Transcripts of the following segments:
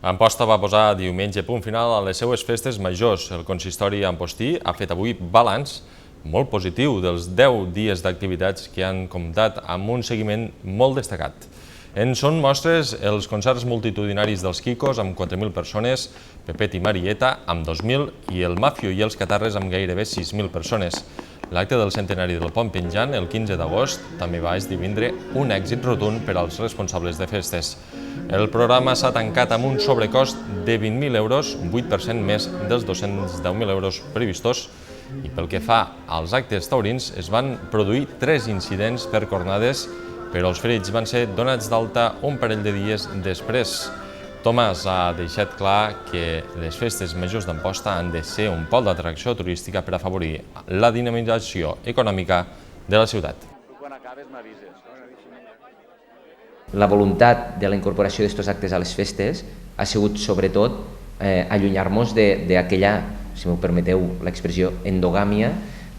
Amposta va posar diumenge punt final a les seues festes majors. El consistori ampostí ha fet avui balanç molt positiu dels 10 dies d'activitats que han comptat amb un seguiment molt destacat. En són mostres els concerts multitudinaris dels Quicos amb 4.000 persones, Pepet i Marieta amb 2.000 i el Mafio i els Catarres amb gairebé 6.000 persones. L'acte del centenari del Pont Penjant, el 15 d'agost, també va esdevindre un èxit rotund per als responsables de festes. El programa s'ha tancat amb un sobrecost de 20.000 euros, un 8% més dels 210.000 euros previstos, i pel que fa als actes taurins, es van produir 3 incidents per cornades, però els ferits van ser donats d'alta un parell de dies després. Tomàs ha deixat clar que les festes majors d'Amposta han de ser un pol d'atracció turística per afavorir la dinamització econòmica de la ciutat. La voluntat de la incorporació d'aquests actes a les festes ha sigut, sobretot, allunyar-nos d'aquella, si m'ho permeteu l'expressió, endogàmia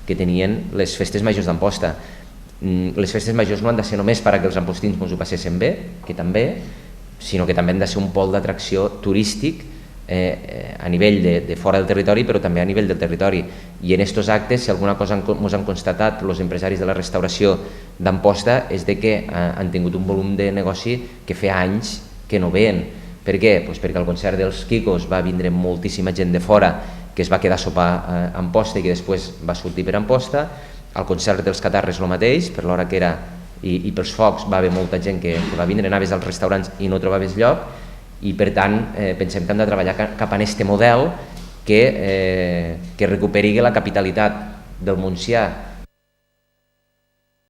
que tenien les festes majors d'Amposta. Les festes majors no han de ser només perquè els ampostins ens ho passessin bé, que també, sinó que també han de ser un pol d'atracció turístic a nivell de fora del territori, però també a nivell del territori. I en aquests actes, si alguna cosa ens han constatat els empresaris de la restauració d'Amposta, és que han tingut un volum de negoci que feia anys que no veien. Per què? Perquè al concert dels Quicos va vindre moltíssima gent de fora que es va quedar a sopar a Amposta i que després va sortir per Amposta. Al concert dels Catarres el mateix, per l'hora que era i pels focs va haver molta gent que va vindre, anaves als restaurants i no trobaves lloc, i per tant pensem que hem de treballar cap a aquest model que recuperi la capitalitat del Montsià